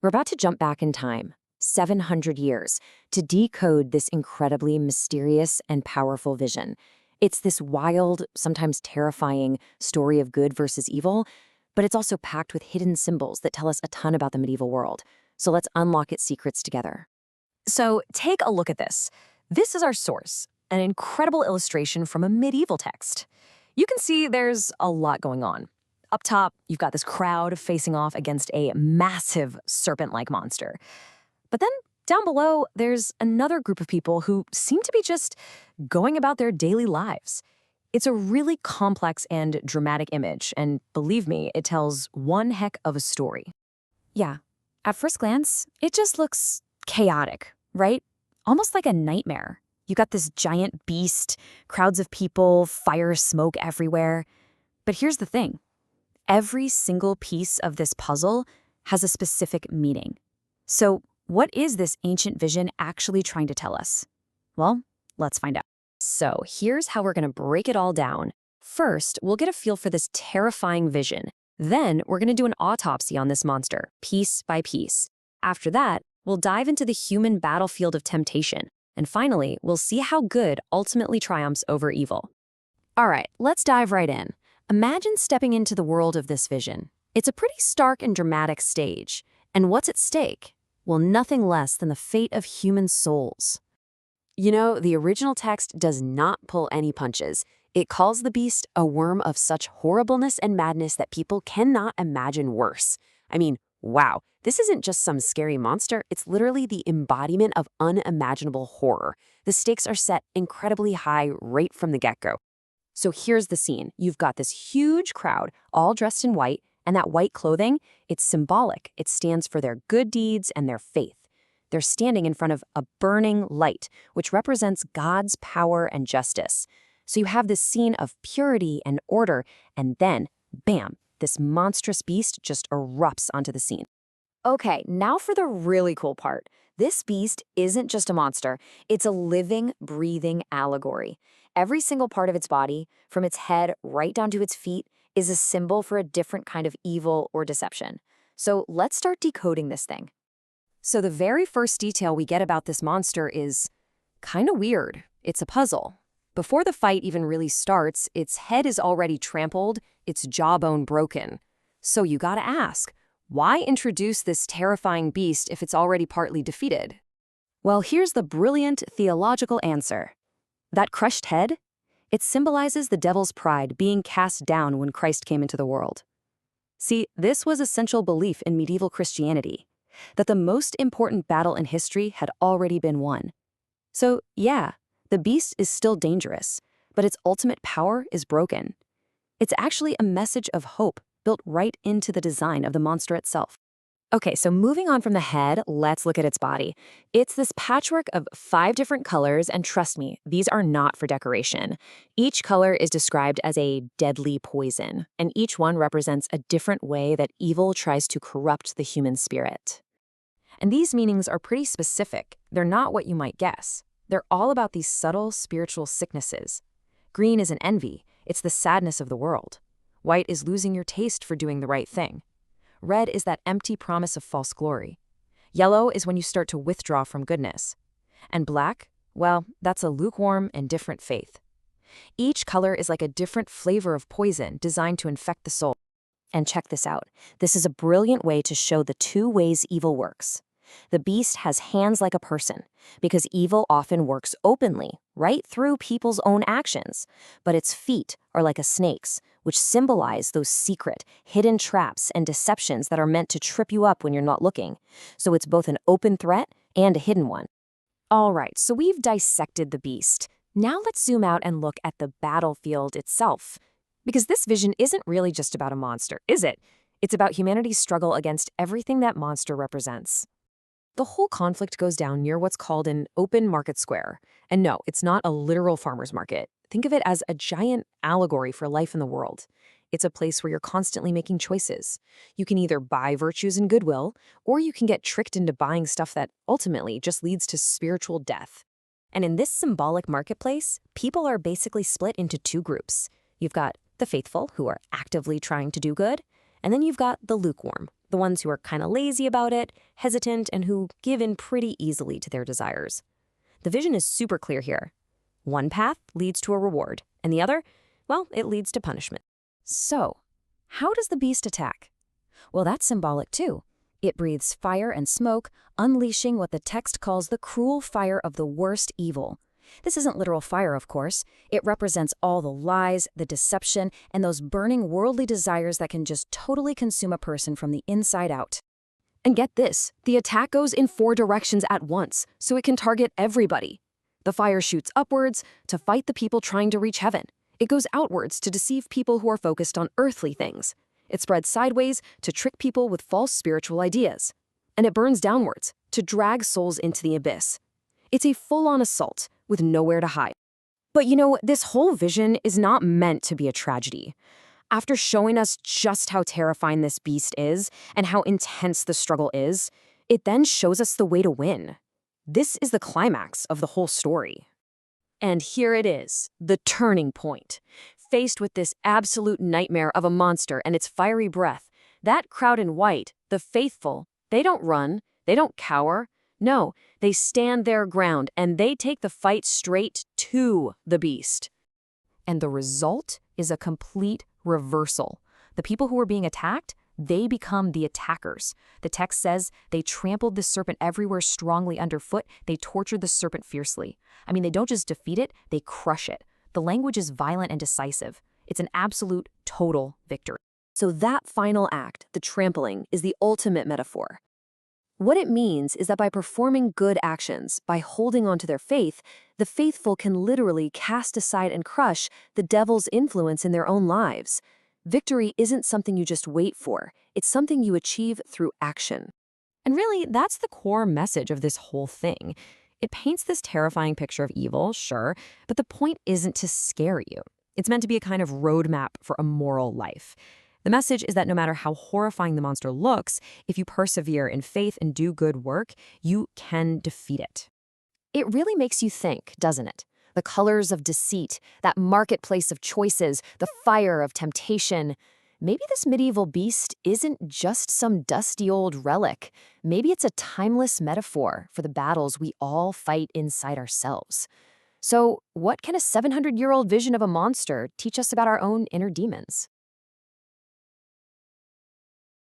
We're about to jump back in time, 700 years, to decode this incredibly mysterious and powerful vision. It's this wild, sometimes terrifying story of good versus evil, but it's also packed with hidden symbols that tell us a ton about the medieval world. So let's unlock its secrets together. So take a look at this. This is our source, an incredible illustration from a medieval text. You can see there's a lot going on. Up top, you've got this crowd facing off against a massive serpent-like monster. But then down below, there's another group of people who seem to be just going about their daily lives. It's a really complex and dramatic image, and believe me, it tells one heck of a story. Yeah, at first glance, it just looks chaotic, right? Almost like a nightmare. You got this giant beast, crowds of people, fire, smoke everywhere. But here's the thing. Every single piece of this puzzle has a specific meaning. So what is this ancient vision actually trying to tell us? Well, let's find out. So here's how we're going to break it all down. First, we'll get a feel for this terrifying vision. Then we're going to do an autopsy on this monster, piece by piece. After that, we'll dive into the human battlefield of temptation. And finally, we'll see how good ultimately triumphs over evil. All right, let's dive right in. Imagine stepping into the world of this vision. It's a pretty stark and dramatic stage. And what's at stake? Well, nothing less than the fate of human souls. You know, the original text does not pull any punches. It calls the beast a worm of such horribleness and madness that people cannot imagine worse. I mean, wow, this isn't just some scary monster. It's literally the embodiment of unimaginable horror. The stakes are set incredibly high right from the get-go. So here's the scene. You've got this huge crowd, all dressed in white, and that white clothing, it's symbolic. It stands for their good deeds and their faith. They're standing in front of a burning light, which represents God's power and justice. So you have this scene of purity and order, and then, bam, this monstrous beast just erupts onto the scene. Okay, now for the really cool part. This beast isn't just a monster, it's a living, breathing allegory. Every single part of its body, from its head right down to its feet, is a symbol for a different kind of evil or deception. So let's start decoding this thing. So the very first detail we get about this monster is kind of weird. It's a puzzle. Before the fight even really starts, its head is already trampled, its jawbone broken. So you gotta ask, why introduce this terrifying beast if it's already partly defeated? Well, here's the brilliant theological answer. That crushed head? It symbolizes the devil's pride being cast down when Christ came into the world. See, this was essential belief in medieval Christianity, that the most important battle in history had already been won. So, yeah, the beast is still dangerous, but its ultimate power is broken. It's actually a message of hope built right into the design of the monster itself. Okay, so moving on from the head, let's look at its body. It's this patchwork of 5 different colors, and trust me, these are not for decoration. Each color is described as a deadly poison, and each one represents a different way that evil tries to corrupt the human spirit. And these meanings are pretty specific. They're not what you might guess. They're all about these subtle spiritual sicknesses. Green is an envy. It's the sadness of the world. White is losing your taste for doing the right thing. Red is that empty promise of false glory. Yellow is when you start to withdraw from goodness. And black, well, that's a lukewarm and different faith. Each color is like a different flavor of poison designed to infect the soul. And check this out. This is a brilliant way to show the 2 ways evil works. The beast has hands like a person, because evil often works openly, right through people's own actions. But its feet are like a snake's, which symbolize those secret, hidden traps and deceptions that are meant to trip you up when you're not looking. So it's both an open threat and a hidden one. All right, so we've dissected the beast. Now let's zoom out and look at the battlefield itself. Because this vision isn't really just about a monster, is it? It's about humanity's struggle against everything that monster represents. The whole conflict goes down near what's called an open market square. And no, it's not a literal farmer's market. Think of it as a giant allegory for life in the world. It's a place where you're constantly making choices. You can either buy virtues and goodwill, or you can get tricked into buying stuff that ultimately just leads to spiritual death. And in this symbolic marketplace, people are basically split into 2 groups. You've got the faithful, who are actively trying to do good, and then you've got the lukewarm, the ones who are kind of lazy about it, hesitant, and who give in pretty easily to their desires. The vision is super clear here. One path leads to a reward, and the other, well, it leads to punishment. So, how does the beast attack? Well, that's symbolic too. It breathes fire and smoke, unleashing what the text calls the cruel fire of the worst evil. This isn't literal fire, of course. It represents all the lies, the deception, and those burning worldly desires that can just totally consume a person from the inside out. And get this, the attack goes in 4 directions at once, so it can target everybody. The fire shoots upwards to fight the people trying to reach heaven. It goes outwards to deceive people who are focused on earthly things. It spreads sideways to trick people with false spiritual ideas. And it burns downwards to drag souls into the abyss. It's a full-on assault with nowhere to hide. But this whole vision is not meant to be a tragedy. After showing us just how terrifying this beast is and how intense the struggle is, it then shows us the way to win. This is the climax of the whole story. And here it is, the turning point. Faced with this absolute nightmare of a monster and its fiery breath, that crowd in white, the faithful, they don't run, they don't cower. No, they stand their ground and they take the fight straight to the beast. And the result is a complete reversal. The people who were being attacked, they become the attackers. The text says they trampled the serpent everywhere strongly underfoot. They tortured the serpent fiercely. I mean, they don't just defeat it, they crush it. The language is violent and decisive. It's an absolute, total victory. So that final act, the trampling, is the ultimate metaphor. What it means is that by performing good actions, by holding on to their faith, the faithful can literally cast aside and crush the devil's influence in their own lives. Victory isn't something you just wait for. It's something you achieve through action. And really, that's the core message of this whole thing. It paints this terrifying picture of evil, sure, but the point isn't to scare you. It's meant to be a kind of roadmap for a moral life. The message is that no matter how horrifying the monster looks, if you persevere in faith and do good work, you can defeat it. It really makes you think, doesn't it? The colors of deceit, that marketplace of choices, the fire of temptation. Maybe this medieval beast isn't just some dusty old relic. Maybe it's a timeless metaphor for the battles we all fight inside ourselves. So, what can a 700-year-old vision of a monster teach us about our own inner demons?